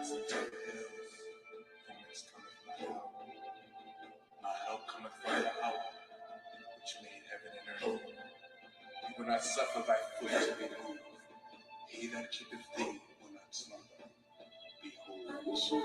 eyes unto the hills, from whence cometh my help. My help cometh from Yahweh, which made heaven and earth. He will not suffer thy foot to be moved. He that keepeth thee will not slumber. Behold.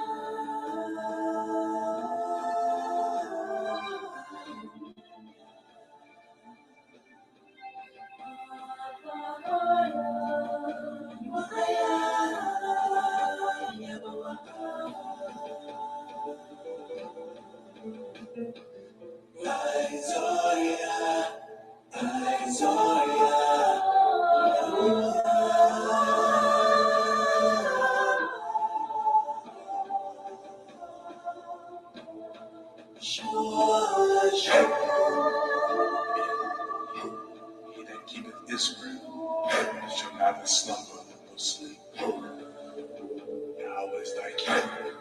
He that keepeth Israel shall neither slumber nor sleep. Yahweh is thy keeper.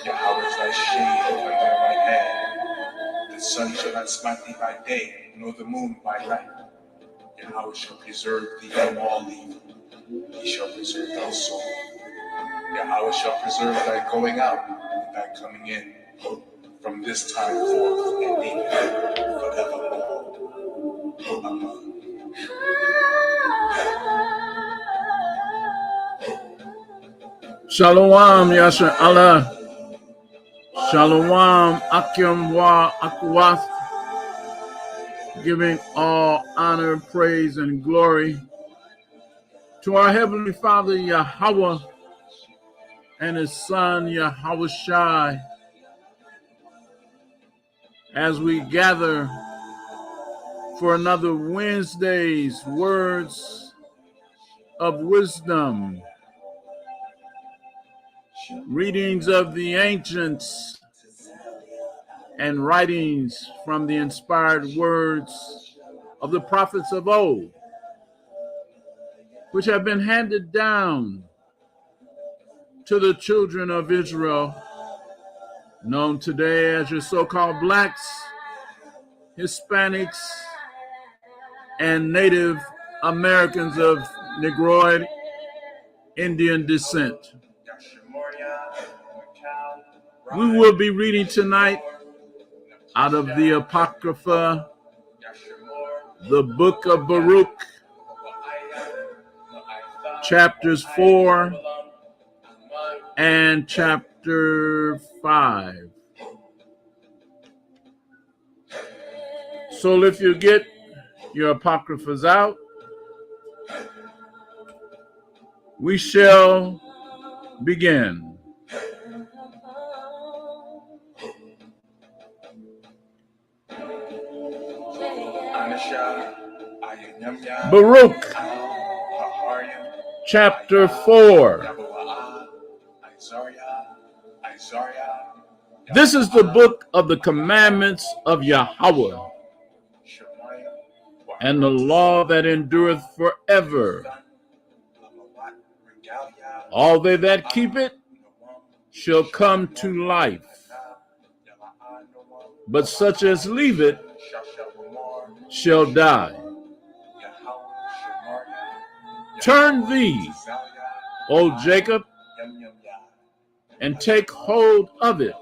Yahweh is thy shade upon thy right hand. The sun shall not smite thee by day, nor the moon by night. Yahweh shall preserve thee from all evil. He shall preserve thy soul. Yahweh shall preserve thy going out and thy coming in, from this time forth and even forevermore. Amen. Shalom, Yasher Allah. Shalom, IQAhmath. Giving all honor, praise, and glory to our Heavenly Father, Yahweh, and His Son, Yahweh Shai, as we gather for another Wednesday's Words of Wisdom, readings of the ancients, and writings from the inspired words of the prophets of old, which have been handed down to the children of Israel, known today as your so-called blacks, Hispanics, and Native Americans of Negroid Indian descent. We will be reading tonight out of the Apocrypha, the book of Baruch, chapters 4 and chapter 5. So if you get your Apocryphas out, we shall begin. Baruch, chapter 4. This is the book of the commandments of Yahweh, and the law that endureth forever. All they that keep it shall come to life, but such as leave it shall die. Turn thee, O Jacob, and take hold of it.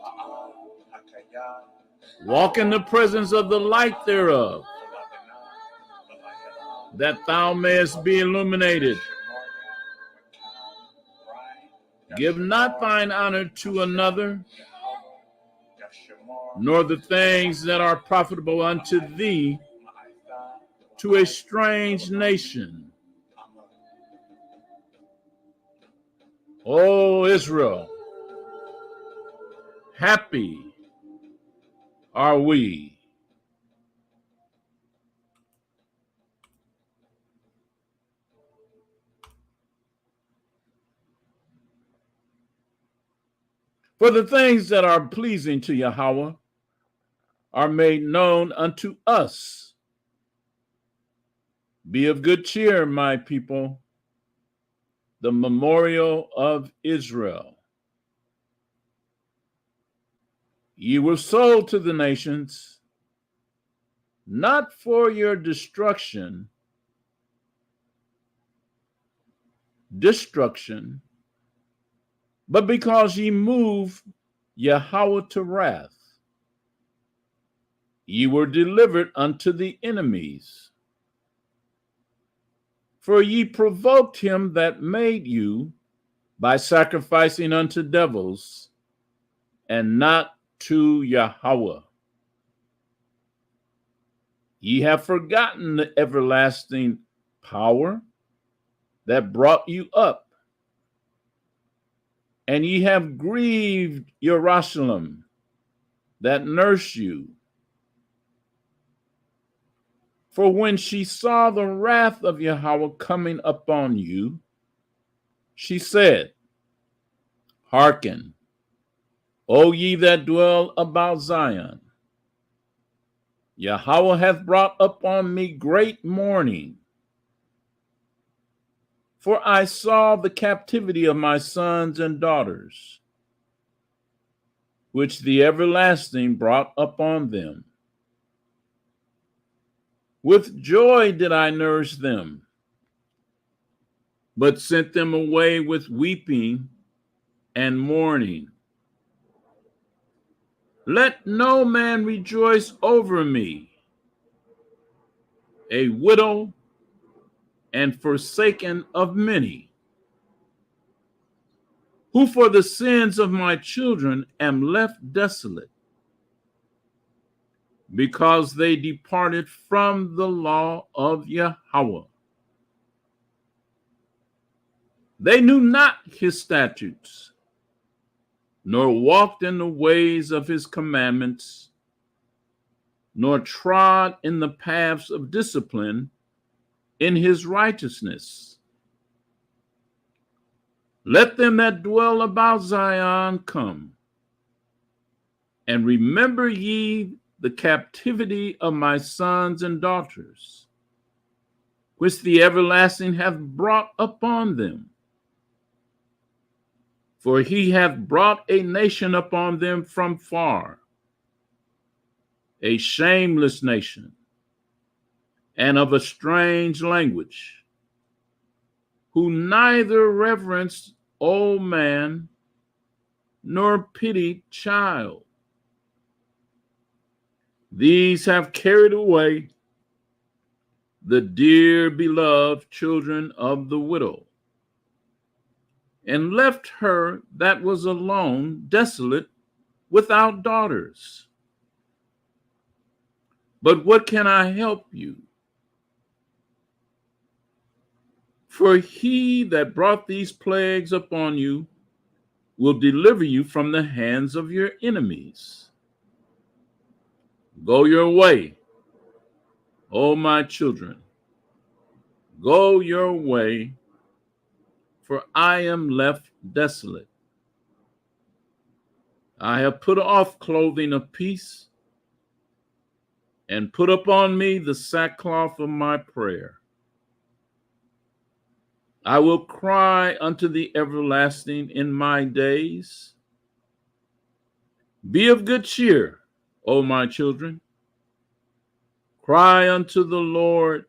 Walk in the presence of the light thereof, that thou mayest be illuminated. Give not thine honor to another, nor the things that are profitable unto thee to a strange nation. O Israel, happy are we. For the things that are pleasing to Yahweh are made known unto us. Be of good cheer, my people, the memorial of Israel. Ye were sold to the nations, not for your destruction, But because ye moved Yahweh to wrath, ye were delivered unto the enemies. For ye provoked him that made you by sacrificing unto devils, and not to Yahweh. Ye have forgotten the everlasting power that brought you up, and ye have grieved Jerusalem that nursed you. For when she saw the wrath of Yahweh coming upon you, she said, Hearken, O ye that dwell about Zion. Yahweh hath brought upon me great mourning. For I saw the captivity of my sons and daughters, which the everlasting brought upon them. With joy did I nourish them, but sent them away with weeping and mourning. Let no man rejoice over me, a widow and forsaken of many, who for the sins of my children am left desolate, because they departed from the law of Yahweh. They knew not his statutes, nor walked in the ways of his commandments, nor trod in the paths of discipline in his righteousness. Let them that dwell about Zion come, and remember ye the captivity of my sons and daughters, which the everlasting hath brought upon them. For he hath brought a nation upon them from far, a shameless nation, and of a strange language, who neither reverenced old man nor pitied child. These have carried away the dear beloved children of the widow, and left her that was alone desolate without daughters. But what can I help you? For he that brought these plagues upon you will deliver you from the hands of your enemies. Go your way, O my children, go your way, for I am left desolate. I have put off clothing of peace, and put upon me the sackcloth of my prayer. I will cry unto the everlasting in my days. Be of good cheer, O my children. Cry unto the Lord,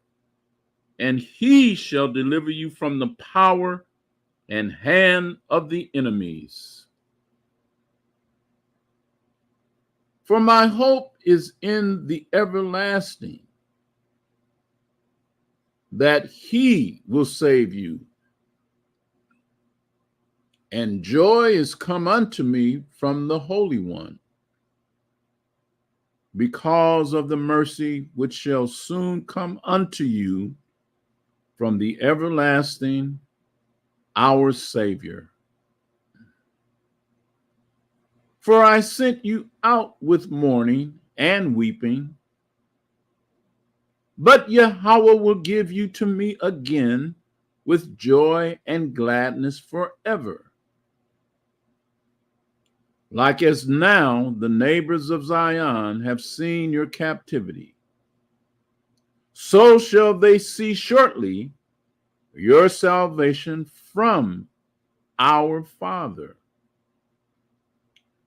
and he shall deliver you from the power and hand of the enemies. For my hope is in the everlasting, that he will save you. And joy is come unto me from the Holy One, because of the mercy which shall soon come unto you from the everlasting, our Savior. For I sent you out with mourning and weeping, but Yahweh will give you to me again with joy and gladness forever. Like as now the neighbors of Zion have seen your captivity, so shall they see shortly your salvation from our Father,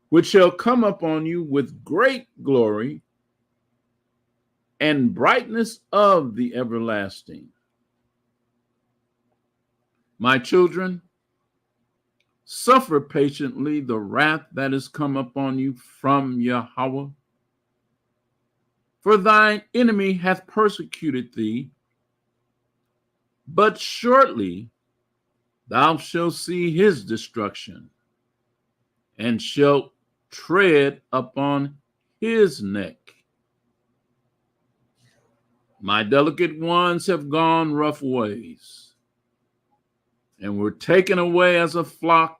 which shall come upon you with great glory and brightness of the everlasting. My children, Suffer patiently the wrath that is come upon you from Yahweh. For thine enemy hath persecuted thee, but shortly thou shalt see his destruction, and shalt tread upon his neck. My delicate ones have gone rough ways, and were taken away as a flock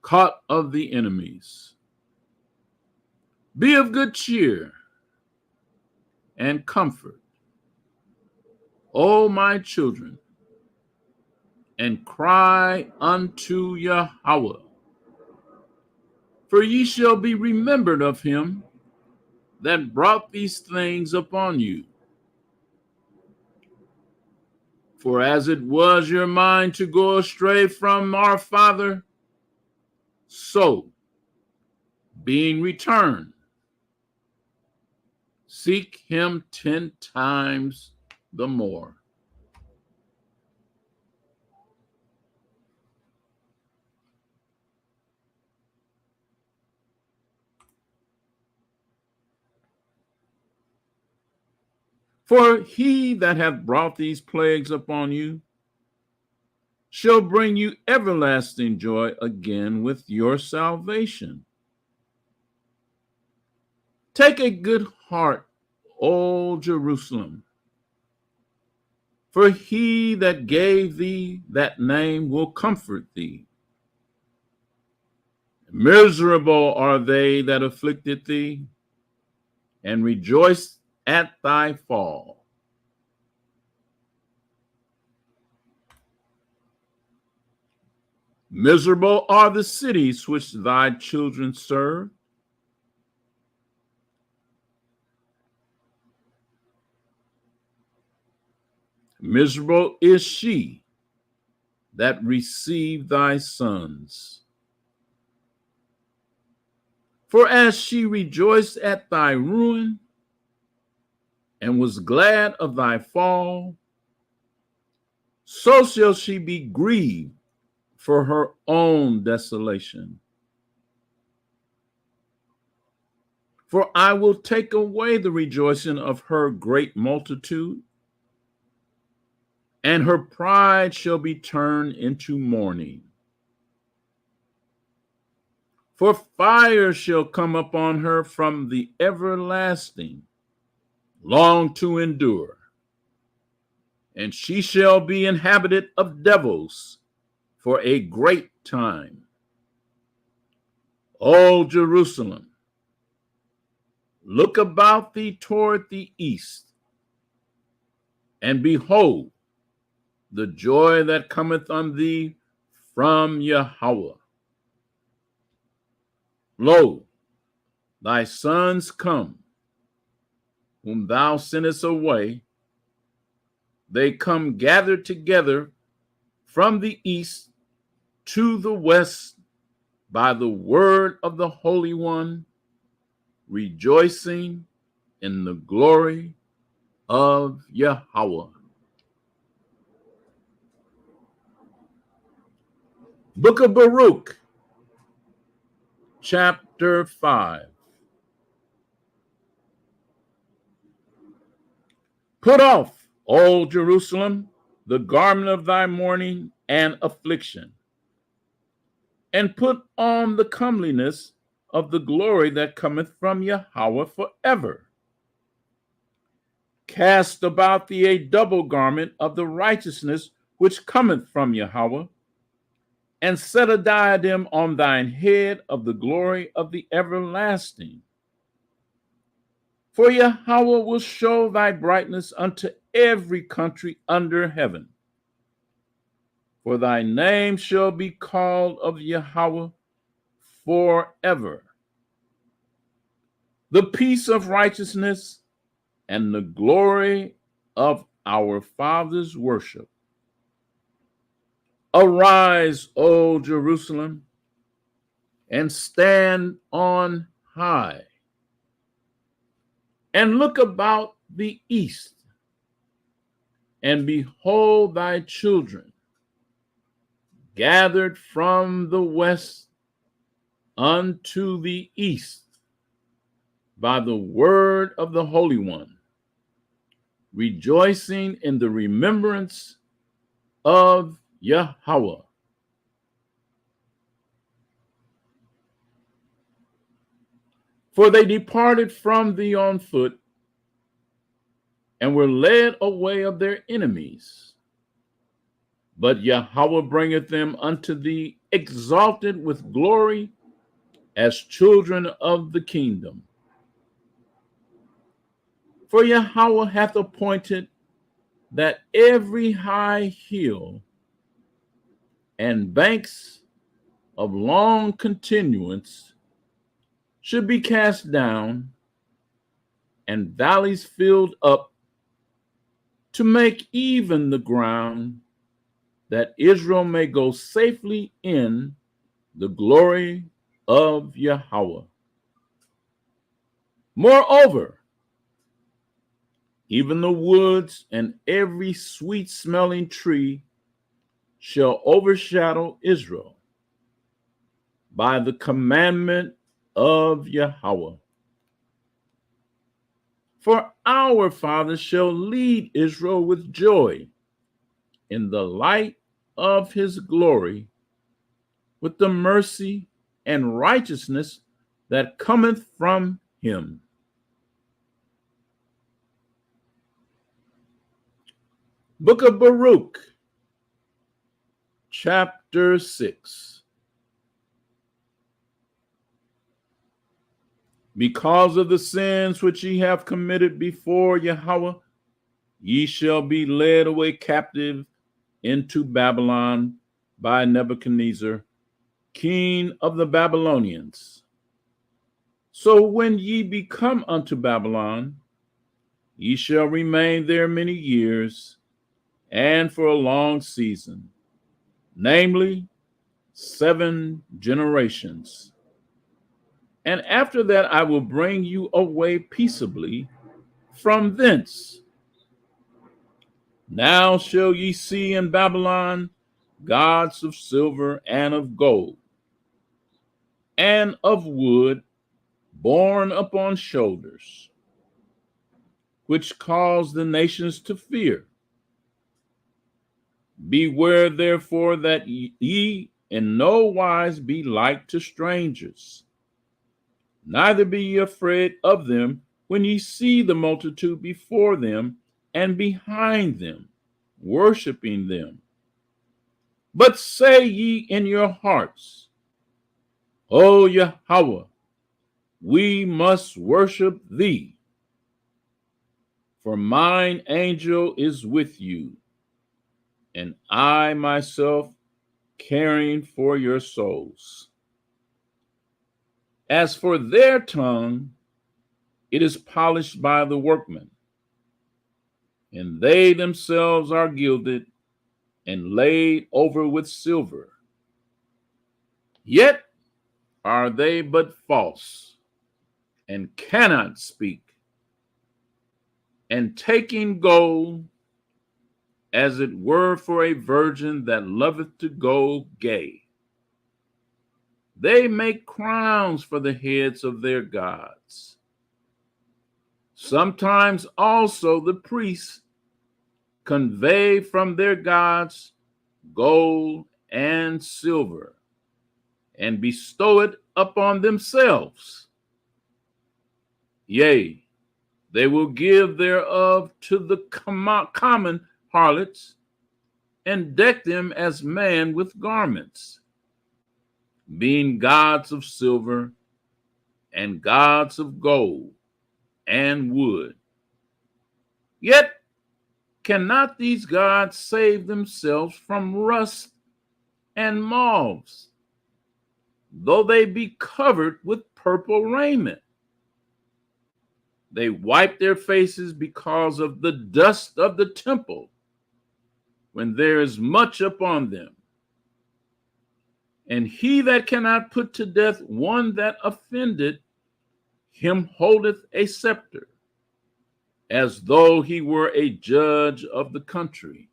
caught of the enemies. Be of good cheer and comfort, O my children, and cry unto Yahweh. For ye shall be remembered of him that brought these things upon you. For as it was your mind to go astray from our Father, so, being returned, seek him 10 times the more. For he that hath brought these plagues upon you shall bring you everlasting joy again with your salvation. Take a good heart, O Jerusalem, for he that gave thee that name will comfort thee. Miserable are they that afflicted thee, and rejoiced at thy fall. Miserable are the cities which thy children serve. Miserable is she that received thy sons. For as she rejoiced at thy ruin, and was glad of thy fall, so shall she be grieved for her own desolation. For I will take away the rejoicing of her great multitude, and her pride shall be turned into mourning. For fire shall come upon her from the everlasting, long to endure, and she shall be inhabited of devils for a great time. O Jerusalem, look about thee toward the east, and behold the joy that cometh on thee from Yahweh. Lo, thy sons come, whom thou sentest away. They come gathered together from the east to the west by the word of the Holy One, rejoicing in the glory of Yahweh. Book of Baruch, chapter 5. Put off, O Jerusalem, the garment of thy mourning and affliction, and put on the comeliness of the glory that cometh from Yahweh forever. Cast about thee a double garment of the righteousness which cometh from Yahweh, and set a diadem on thine head of the glory of the everlasting. For Yahweh will show thy brightness unto every country under heaven. For thy name shall be called of Yahweh forever. The peace of righteousness and the glory of our fathers' worship. Arise, O Jerusalem, and stand on high, and look about the east, and behold thy children. gathered from the west unto the east by the word of the Holy One, rejoicing in the remembrance of Yahweh. For they departed from thee on foot, and were led away of their enemies. But Yahweh bringeth them unto thee, exalted with glory, as children of the kingdom. For Yahweh hath appointed that every high hill and banks of long continuance should be cast down, and valleys filled up, to make even the ground, that Israel may go safely in the glory of Yahweh. Moreover, even the woods and every sweet-smelling tree shall overshadow Israel by the commandment of Yahweh. For our fathers shall lead Israel with joy in the light of his glory, with the mercy and righteousness that cometh from him. Book of Baruch, chapter 6. Because of the sins which ye have committed before Yahweh, ye shall be led away captive into Babylon by Nebuchadnezzar, king of the Babylonians. So when ye be come unto Babylon, ye shall remain there many years, and for a long season, namely 7 generations. And after that I will bring you away peaceably from thence. Now shall ye see in Babylon gods of silver and of gold, and of wood, borne upon shoulders, which cause the nations to fear. Beware therefore that ye in no wise be like to strangers, neither be ye afraid of them when ye see the multitude before them and behind them, worshiping them. But say ye in your hearts, O Yahweh, we must worship thee, for mine angel is with you, and I myself caring for your souls. As for their tongue, it is polished by the workman, and they themselves are gilded and laid over with silver. Yet are they but false, and cannot speak, and taking gold, as it were for a virgin that loveth to go gay. They make crowns for the heads of their gods. Sometimes also the priests convey from their gods gold and silver, and bestow it upon themselves. Yea, they will give thereof to the common harlots, and deck them as man with garments, being gods of silver, and gods of gold and wood. Yet cannot these gods save themselves from rust and moths, though they be covered with purple raiment? They wipe their faces because of the dust of the temple, when there is much upon them. And he that cannot put to death one that offended, him holdeth a scepter, as though he were a judge of the country.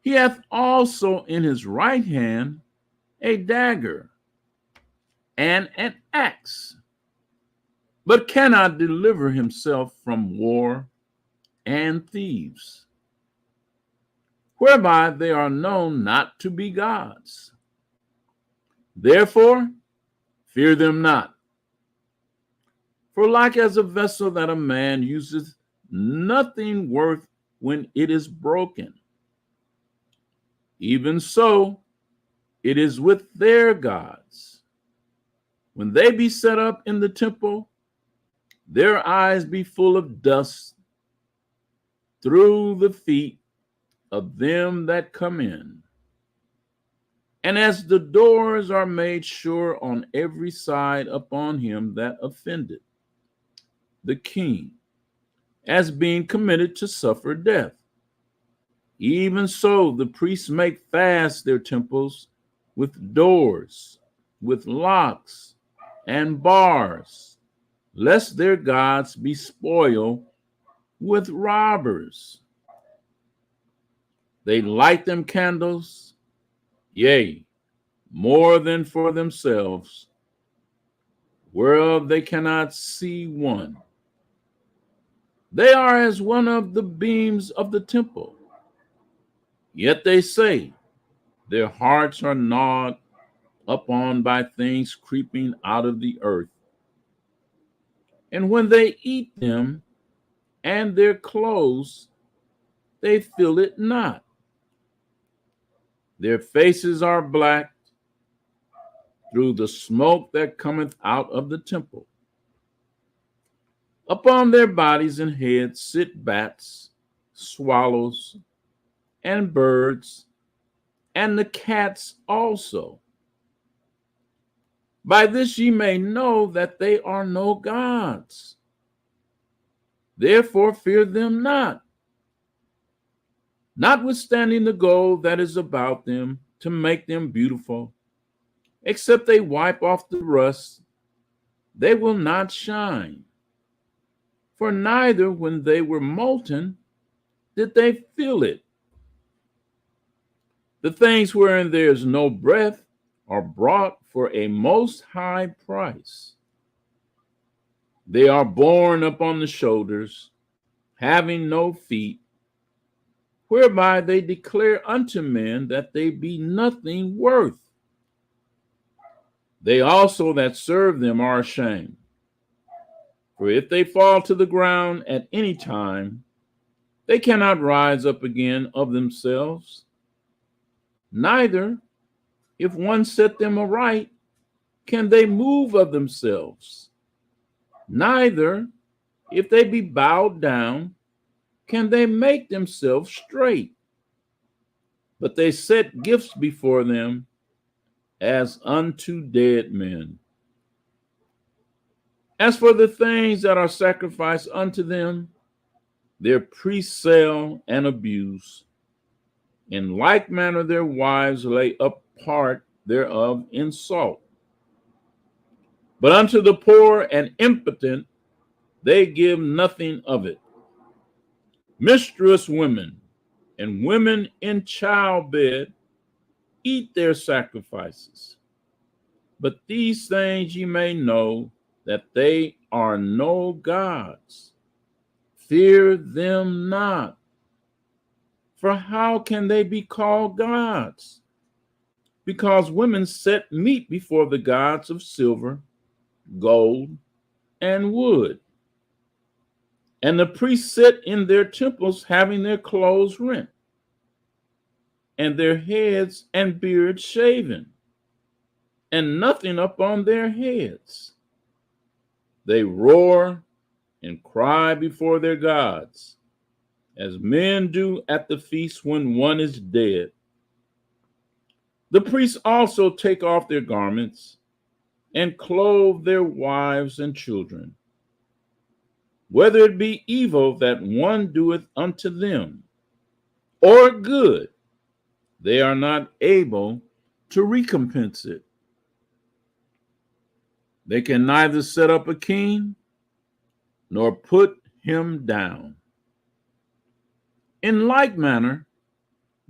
He hath also in his right hand a dagger and an axe, but cannot deliver himself from war and thieves, whereby they are known not to be gods. Therefore, fear them not. For like as a vessel that a man useth nothing worth when it is broken, even so it is with their gods. When they be set up in the temple, their eyes be full of dust through the feet of them that come in. And as the doors are made sure on every side upon him that offended the king, as being committed to suffer death, even so the priests make fast their temples with doors, with locks and bars, lest their gods be spoiled with robbers. They light them candles, yea, more than for themselves, whereof they cannot see one. They are as one of the beams of the temple. Yet they say, their hearts are gnawed upon by things creeping out of the earth. And when they eat them and their clothes, they feel it not. Their faces are black through the smoke that cometh out of the temple. Upon their bodies and heads sit bats, swallows, and birds, and the cats also. By this ye may know that they are no gods. Therefore fear them not. Notwithstanding the gold that is about them to make them beautiful, except they wipe off the rust, they will not shine. For neither when they were molten did they feel it. The things wherein there is no breath are brought for a most high price. They are borne upon the shoulders, having no feet, whereby they declare unto men that they be nothing worth. They also that serve them are ashamed. For if they fall to the ground at any time, they cannot rise up again of themselves. Neither, if one set them aright, can they move of themselves. Neither, if they be bowed down, can they make themselves straight. But they set gifts before them as unto dead men. As for the things that are sacrificed unto them, their priests sell and abuse. In like manner their wives lay up part thereof in salt. But unto the poor and impotent they give nothing of it. Mistress women and women in childbed eat their sacrifices. But these things ye may know that they are no gods. Fear them not. For how can they be called gods? Because women set meat before the gods of silver, gold, and wood. And the priests sit in their temples having their clothes rent, and their heads and beards shaven, and nothing upon their heads. They roar and cry before their gods, as men do at the feast when one is dead. The priests also take off their garments and clothe their wives and children, whether it be evil that one doeth unto them, or good, they are not able to recompense it. They can neither set up a king nor put him down. In like manner,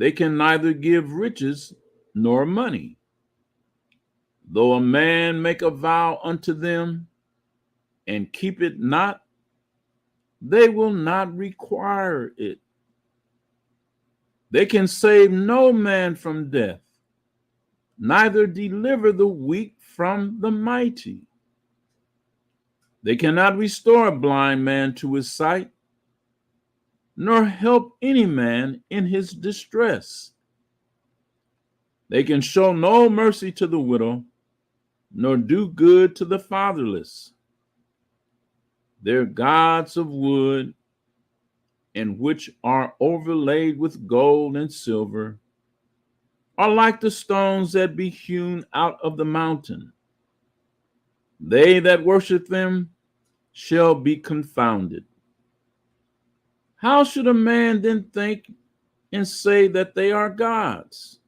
They can neither give riches nor money. Though a man make a vow unto them and keep it not, they will not require it. They can save no man from death, neither deliver the weak from the mighty. They cannot restore a blind man to his sight, nor help any man in his distress. They can show no mercy to the widow, nor do good to the fatherless. Their gods of wood, and which are overlaid with gold and silver, are like the stones that be hewn out of the mountain. They that worship them shall be confounded. How should a man then think and say that they are gods,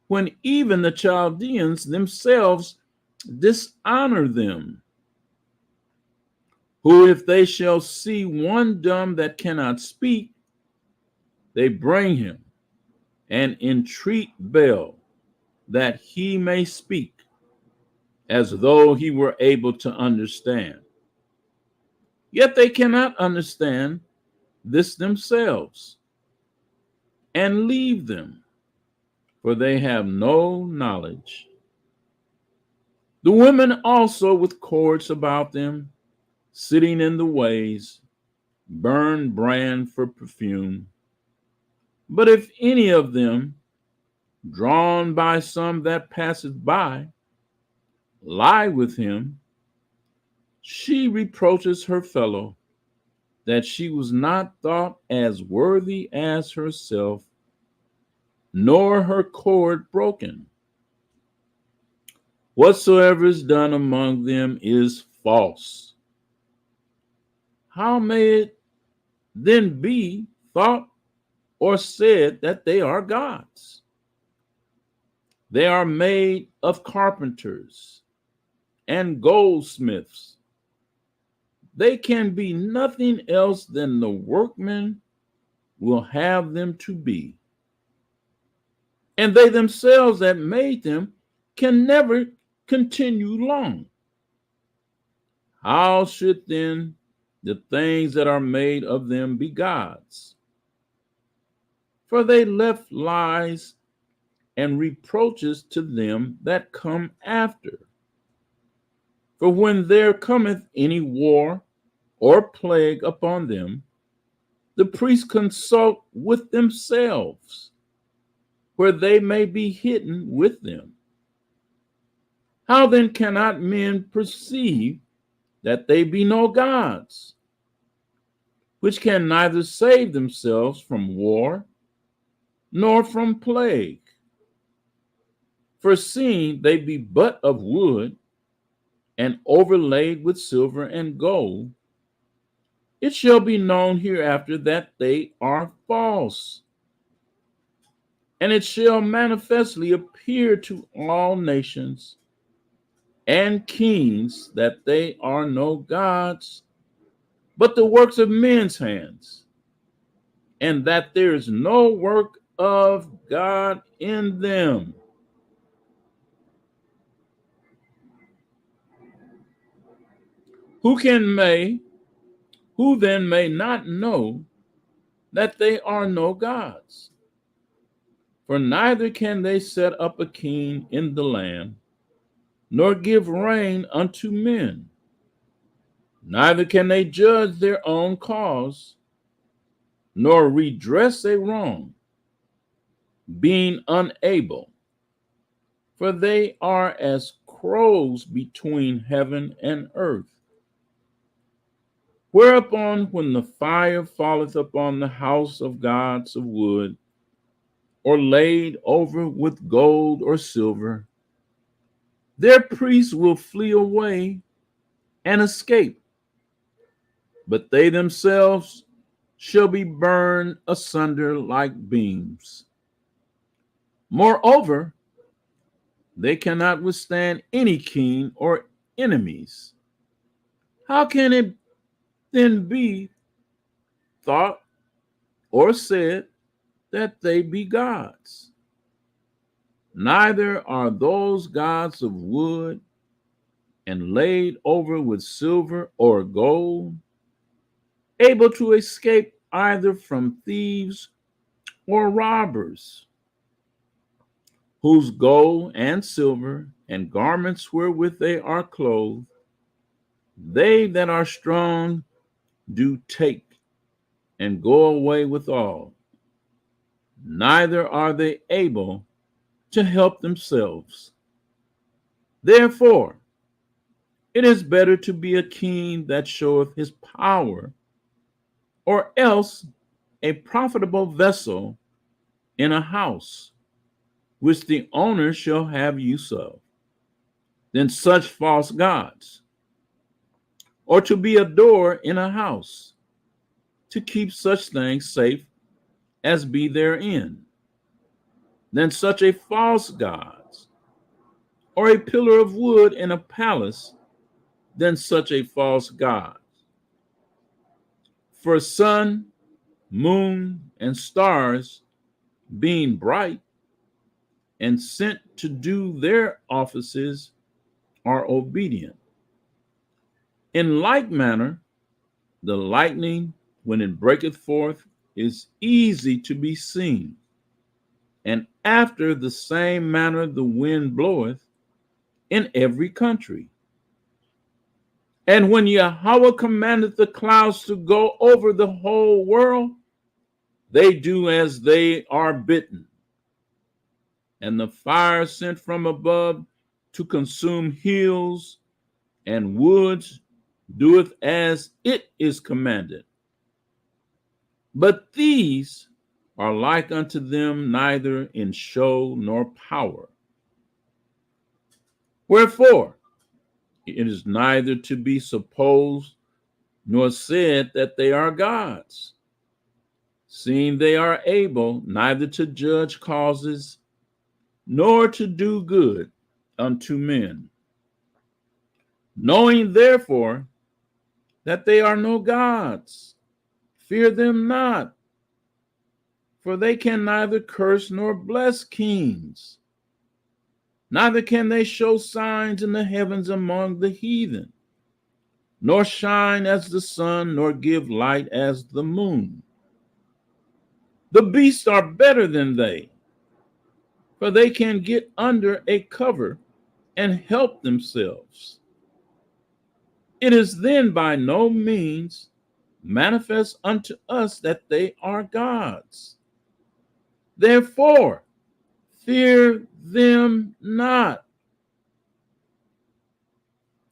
when even the Chaldeans themselves dishonor them? Who, if they shall see one dumb that cannot speak, they bring him and entreat Baal that he may speak, as though he were able to understand. Yet they cannot understand this themselves, and leave them, for they have no knowledge. The women also with cords about them, sitting in the ways, burn brand for perfume. But if any of them, drawn by some that passeth by, lie with him, she reproaches her fellow, that she was not thought as worthy as herself, nor her cord broken. Whatsoever is done among them is false. How may it then be thought or said that they are gods? They are made of carpenters and goldsmiths. They can be nothing else than the workmen will have them to be. And they themselves that made them can never continue long. How should then the things that are made of them be gods? For they left lies and reproaches to them that come after. For when there cometh any war or plague upon them, the priests consult with themselves, where they may be hidden with them. How then cannot men perceive that they be no gods, which can neither save themselves from war nor from plague? For seeing they be but of wood, and overlaid with silver and gold, it shall be known hereafter that they are false. And it shall manifestly appear to all nations and kings that they are no gods, but the works of men's hands, and that there is no work of God in them. Who then may not know that they are no gods? For neither can they set up a king in the land, nor give rain unto men. Neither can they judge their own cause, nor redress a wrong, being unable. For they are as crows between heaven and earth. Whereupon, when the fire falleth upon the house of gods of wood, or laid over with gold or silver, their priests will flee away and escape, but they themselves shall be burned asunder like beams. Moreover, they cannot withstand any king or enemies. How can it then be thought or said that they be gods. Neither are those gods of wood and laid over with silver or gold able to escape either from thieves or robbers, whose gold and silver and garments wherewith they are clothed, they that are strong do take and go away withal. Neither are they able to help themselves. Therefore, it is better to be a king that showeth his power, or else a profitable vessel in a house, which the owner shall have use of, than such false gods, or to be a door in a house, to keep such things safe as be therein, than such a false gods, or a pillar of wood in a palace, than such a false god. For sun, moon, and stars, being bright and sent to do their offices, are obedient. In like manner, the lightning, when it breaketh forth, is easy to be seen. And after the same manner the wind bloweth in every country. And when Yahweh commandeth the clouds to go over the whole world, they do as they are bidden. And the fire sent from above to consume hills and woods doeth as it is commanded. But these are like unto them neither in show nor power. Wherefore, it is neither to be supposed nor said that they are gods, seeing they are able neither to judge causes nor to do good unto men, knowing therefore that they are no gods. Fear them not, for they can neither curse nor bless kings, neither can they show signs in the heavens among the heathen, nor shine as the sun, nor give light as the moon. The beasts are better than they, for they can get under a cover and help themselves. It is then by no means manifest unto us that they are gods. Therefore, fear them not.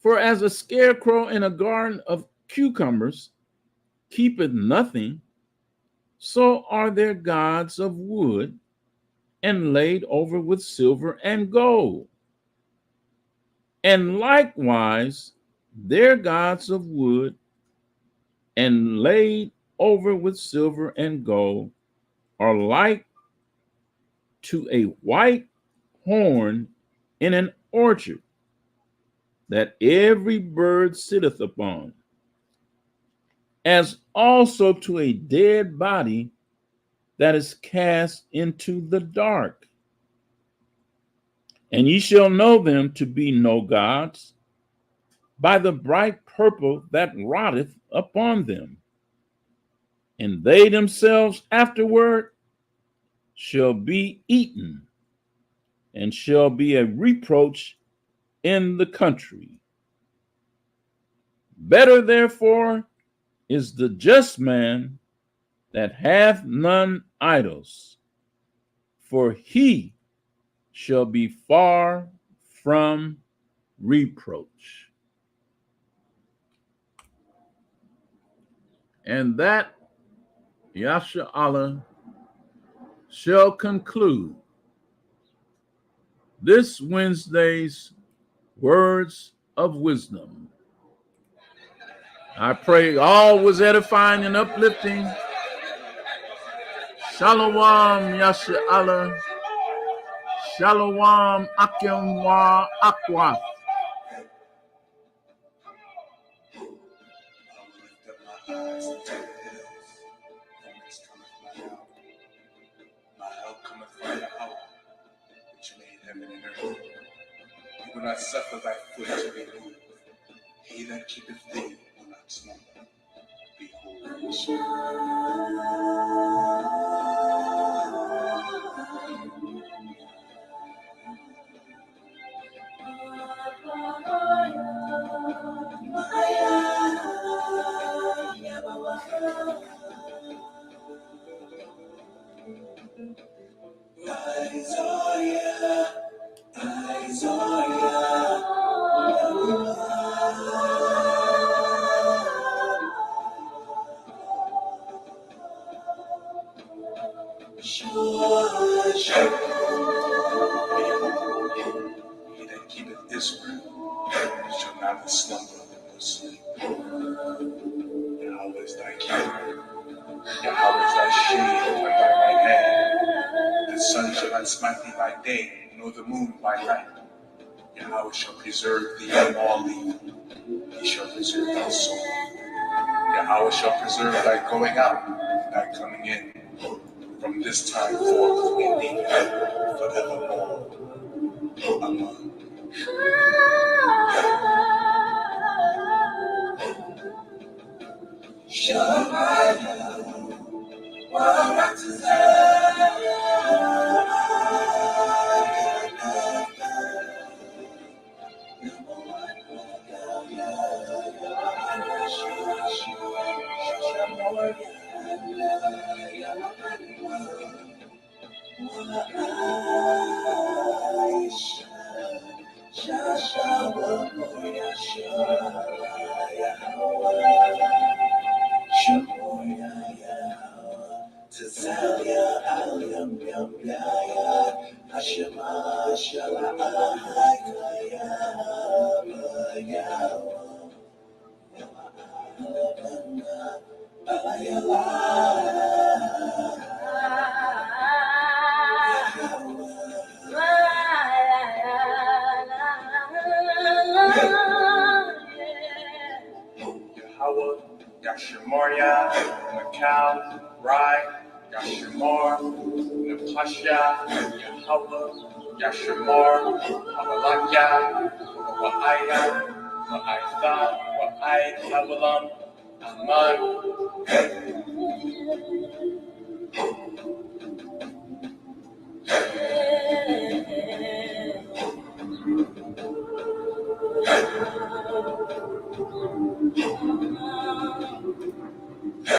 For as a scarecrow in a garden of cucumbers keepeth nothing, so are their gods of wood and laid over with silver and gold. And likewise, their gods of wood and laid over with silver and gold are like to a white horn in an orchard that every bird sitteth upon, as also to a dead body that is cast into the dark. And ye shall know them to be no gods by the bright purple that rotteth upon them, and they themselves afterward shall be eaten, and shall be a reproach in the country. Better therefore is the just man that hath none idols, for he shall be far from reproach. And that, Yasha Allah, shall conclude this Wednesday's Words of Wisdom. I pray all was edifying and uplifting. Shalom, Yasha Allah. Shalom, IQAhmath. I will lift up my eyes unto the hills, from whence cometh my help. will not suffer thy foot to be moved. He that keepeth thee will not slumber. Behold, he that keepeth Israel shall neither slumber nor sleep. Yahweh is thy keeper. Yahweh is thy shade upon thy right hand. The sun shall not smite thee by day, nor the moon by night. Yahweh shall preserve thee from all evil. He shall preserve thy soul. Yahweh shall preserve thy going out and thy coming in, from this time forth and even forevermore. Amen. Yahweh, Yashamoria, Macau, Rai, Yashamor, Napasha, Yahweh, Yashamor, Amalakya, Wa'aya, Wa'aitha, Wa'ai, Havilam, Aman.